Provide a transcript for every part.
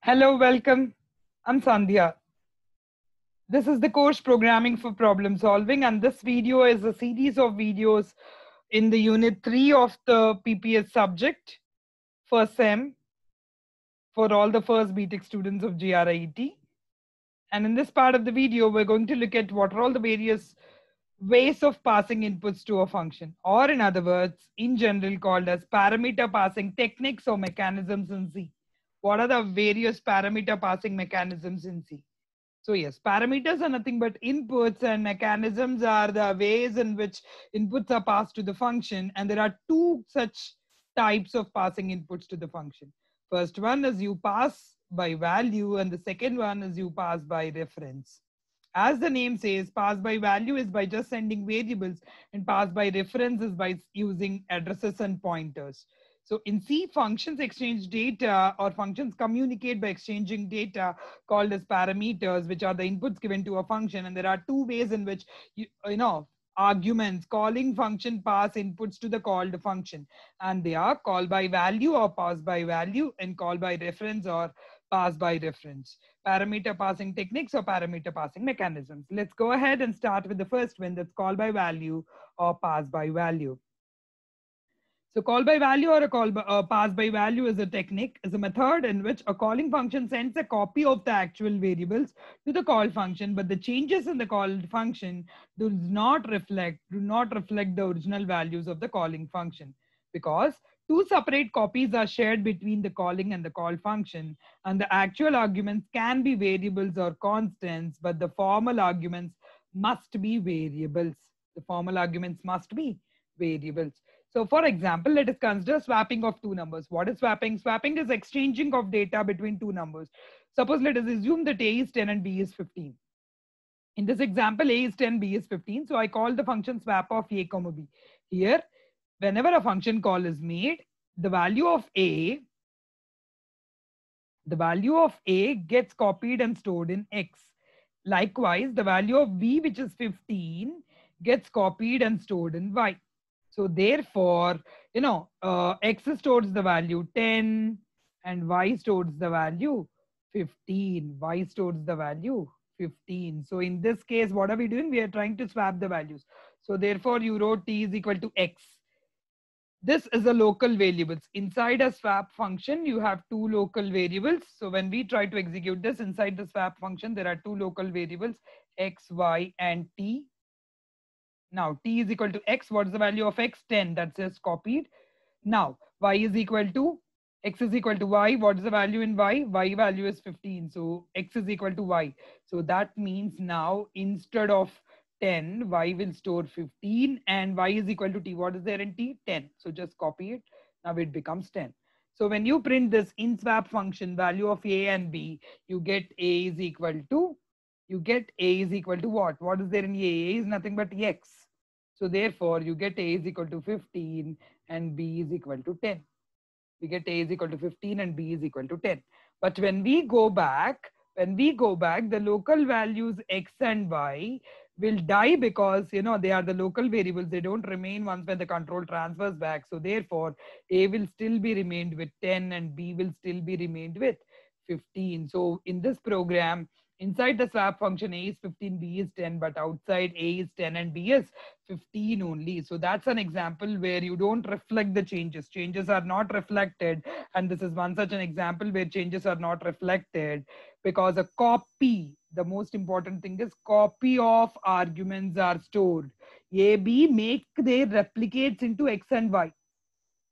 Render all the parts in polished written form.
Hello, welcome. I'm Sandhya. This is the course Programming for Problem Solving, and this video is a series of videos in the Unit 3 of the PPS subject for SEM for all the first BTech students of GRIET. And in this part of the video, we're going to look at what are all the various ways of passing inputs to a function, or in other words, in general called as parameter passing techniques or mechanisms in C. What are the various parameter passing mechanisms in C? So yes, parameters are nothing but inputs, and mechanisms are the ways in which inputs are passed to the function. And there are two such types of passing inputs to the function. First one is you pass by value, and the second one is you pass by reference. As the name says, pass by value is by just sending variables, and pass by reference is by using addresses and pointers. So in C, functions exchange data, or functions communicate by exchanging data called as parameters, which are the inputs given to a function. And there are two ways in which arguments, calling function pass inputs to the called function, and they are call by value or pass by value, and call by reference or pass by reference. Parameter passing techniques or parameter passing mechanisms. Let's go ahead and start with the first one, that's call by value or pass by value. So call by value or a pass by value is a technique, is a method in which a calling function sends a copy of the actual variables to the call function, but the changes in the called function do not reflect the original values of the calling function, because two separate copies are shared between the calling and the call function, and the actual arguments can be variables or constants, but the formal arguments must be variables. The formal arguments must be variables. So for example, let us consider swapping of two numbers. What is swapping? Swapping is exchanging of data between two numbers. Suppose let us assume that A is 10 and B is 15. In this example, A is 10, B is 15. So I call the function swap of A comma B. Here, whenever a function call is made, the value of A gets copied and stored in X. Likewise, the value of B, which is 15, gets copied and stored in Y. So therefore, X stores the value 10 and Y stores the value 15. Y stores the value 15. So in this case, what are we doing? We are trying to swap the values. So therefore, you wrote T is equal to X. This is a local variables. Inside a swap function, you have two local variables. So when we try to execute this inside the swap function, there are two local variables, X, Y, and T. Now T is equal to X. What is the value of X? 10. That's just copied. Now Y is equal to X is equal to Y. What is the value in Y? Y value is 15. So X is equal to Y. So that means now instead of 10, Y will store 15, and Y is equal to T. What is there in T? 10. So just copy it. Now it becomes 10. So when you print this in swap function value of A and B, you get A is equal to what? What is there in A? A is nothing but X. So therefore, you get A is equal to 15 and B is equal to 10. We get A is equal to 15 and B is equal to 10. But when we go back, the local values X and Y will die, because they are the local variables. They don't remain once when the control transfers back. So therefore, A will still be remained with 10 and B will still be remained with 15. So in this program, inside the swap function, A is 15, B is 10, but outside A is 10 and B is 15 only. So that's an example where you don't reflect the changes. Changes are not reflected. And this is one such an example where changes are not reflected, because a copy, the most important thing is copy of arguments are stored. A, B make their replicates into X and Y.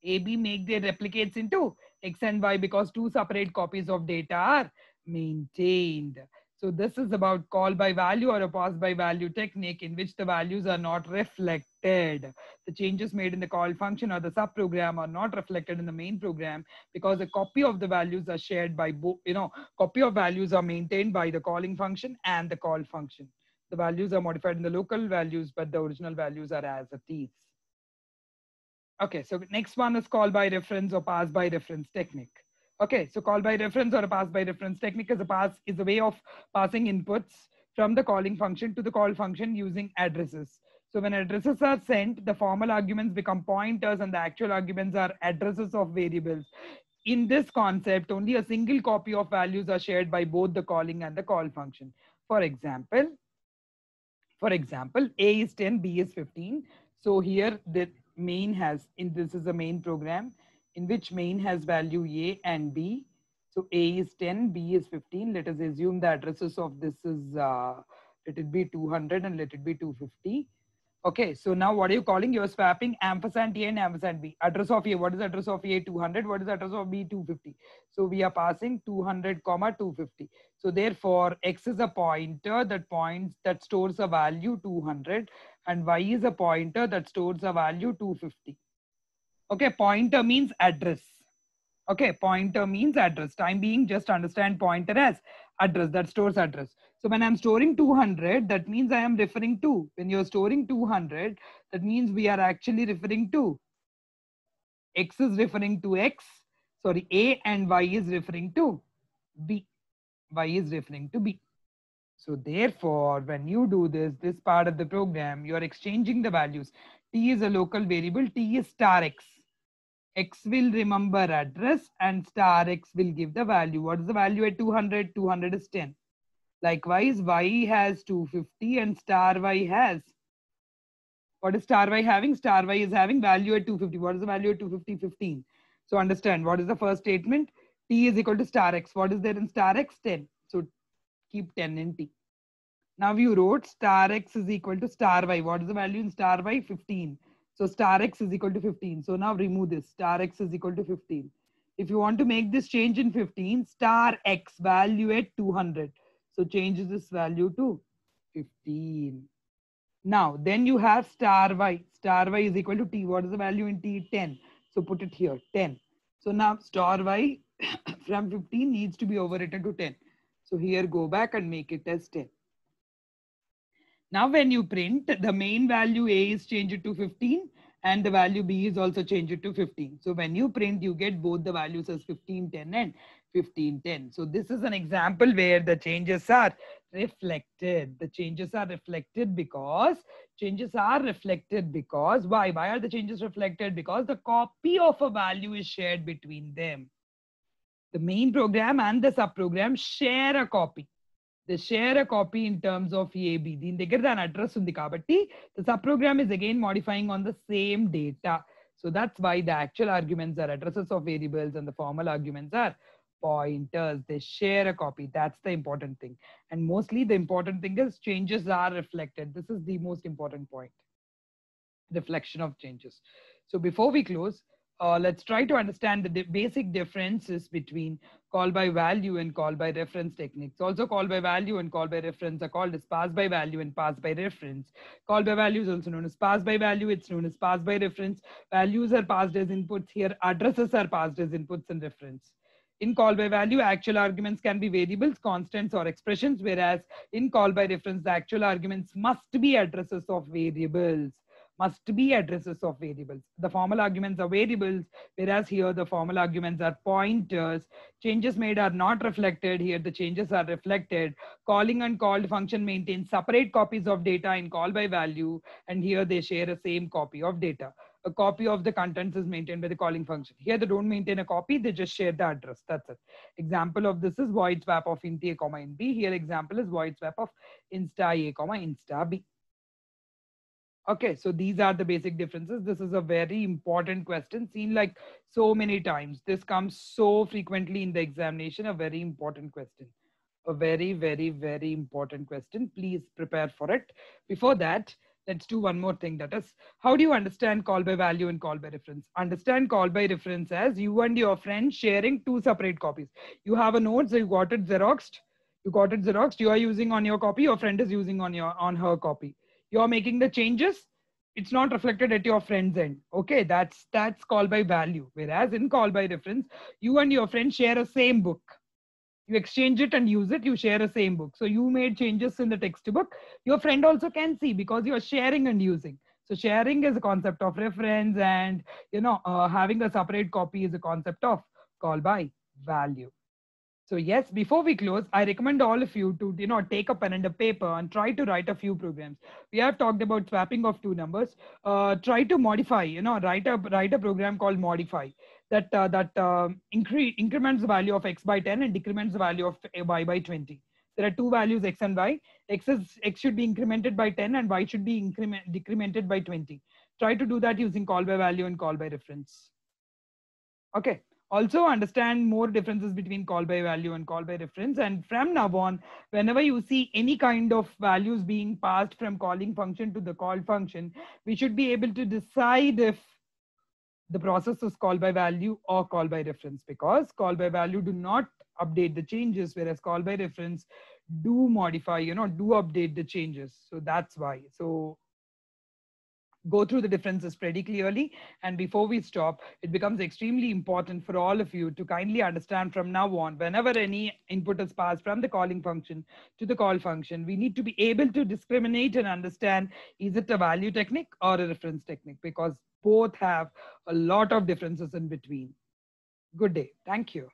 A, B make their replicates into X and Y, because two separate copies of data are maintained. So this is about call by value or a pass by value technique, in which the values are not reflected. The changes made in the call function or the subprogram are not reflected in the main program, because a copy of the values are shared by both, copy of values are maintained by the calling function and the call function. The values are modified in the local values, but the original values are as it is. Okay, so next one is call by reference or pass by reference technique. Okay, so call by reference or a pass by reference technique is a way of passing inputs from the calling function to the call function using addresses. So when addresses are sent, the formal arguments become pointers and the actual arguments are addresses of variables. in this concept, only a single copy of values are shared by both the calling and the call function. For example, A is 10, B is 15. So here the main has, this is a main program in which main has value A and B. So A is 10, B is 15. Let us assume the addresses of this is, let it be 200 and let it be 250. Okay, so now what are you calling? You're swapping ampersand A and ampersand B. Address of A, what is the address of A? 200. What is the address of B? 250. So we are passing 200 comma 250. So therefore, X is a pointer that stores a value 200 and Y is a pointer that stores a value 250. Okay, pointer means address. Okay, pointer means address. Time being, just understand pointer as address, that stores address. So when I'm storing 200, that means I am referring to, when you're storing 200, that means we are actually referring to, X is referring to X, sorry, A, and Y is referring to B. Y is referring to B. So therefore, when you do this part of the program, you are exchanging the values. T is a local variable, T is star X. X will remember address and star X will give the value. What is the value at 200? 200 is 10. Likewise, Y has 250 and star Y has. What is star Y having? Star Y is having value at 250. What is the value at 250? 15. So understand, what is the first statement? T is equal to star X. What is there in star X? 10. So keep 10 in T. Now you wrote star X is equal to star Y. What is the value in star Y? 15. So star X is equal to 15. So now remove this. Star X is equal to 15. If you want to make this change in 15, star X value at 200. So change this value to 15. Now, then you have star Y. Star Y is equal to T. What is the value in T? 10. So put it here, 10. So now star Y from 15 needs to be overwritten to 10. So here go back and make it as 10. Now when you print, the main value A is changed to 15 and the value B is also changed to 15. So when you print, you get both the values as 1510 and 1510. So this is an example where the changes are reflected. The changes are reflected because why? Why are the changes reflected? Because the copy of a value is shared between them. The main program and the subprogram share a copy. They share a copy in terms of EAB. దీని దగ్గర దాని address ఉంది కాబట్టి the subprogram is again modifying on the same data. So that's why the actual arguments are addresses of variables and the formal arguments are pointers. They share a copy. That's the important thing. And mostly the important thing is changes are reflected. This is the most important point. Reflection of changes. So before we close, let's try to understand the basic differences between call by value and call by reference techniques. Also call by value and call by reference are called as pass by value and pass by reference. Call by value is also known as pass by value. It's known as pass by reference. Values are passed as inputs here. Addresses are passed as inputs and reference. In call by value, actual arguments can be variables, constants, or expressions, whereas in call by reference, the actual arguments must be addresses of variables. The formal arguments are variables, whereas here the formal arguments are pointers. Changes made are not reflected. Here the changes are reflected. Calling and called function maintain separate copies of data in call by value, and here they share a same copy of data. A copy of the contents is maintained by the calling function. Here they don't maintain a copy, they just share the address. That's it. Example of this is void swap of int a comma int b. Here example is void swap of insta a comma insta b. Okay, so these are the basic differences. This is a very important question, seen like so many times. This comes so frequently in the examination, a very important question. A very, very, very important question. Please prepare for it. Before that, let's do one more thing. That is, how do you understand call by value and call by reference? Understand call by reference as you and your friend sharing two separate copies. You have a note, so you got it Xeroxed. You are using on your copy, your friend is using on her copy. You're making the changes, it's not reflected at your friend's end. Okay, that's call by value. Whereas in call by reference, you and your friend share a same book. You exchange it and use it, you share a same book. So you made changes in the textbook. Your friend also can see because you're sharing and using. So sharing is a concept of reference, and having a separate copy is a concept of call by value. So yes, before we close, I recommend all of you to take a pen and a paper and try to write a few programs. We have talked about swapping of two numbers. Try to modify, write a program called modify. increments the value of x by 10 and decrements the value of y by 20. There are two values x and y. X should be incremented by 10 and y should be decremented by 20. Try to do that using call by value and call by reference. Okay. Also understand more differences between call by value and call by reference. And from now on, whenever you see any kind of values being passed from calling function to the call function, we should be able to decide if the process is call by value or call by reference, because call by value do not update the changes, whereas call by reference do modify, do update the changes. So that's why. So go through the differences pretty clearly. And before we stop, it becomes extremely important for all of you to kindly understand from now on, whenever any input is passed from the calling function to the call function, we need to be able to discriminate and understand, is it a value technique or a reference technique? Because both have a lot of differences in between. Good day. Thank you.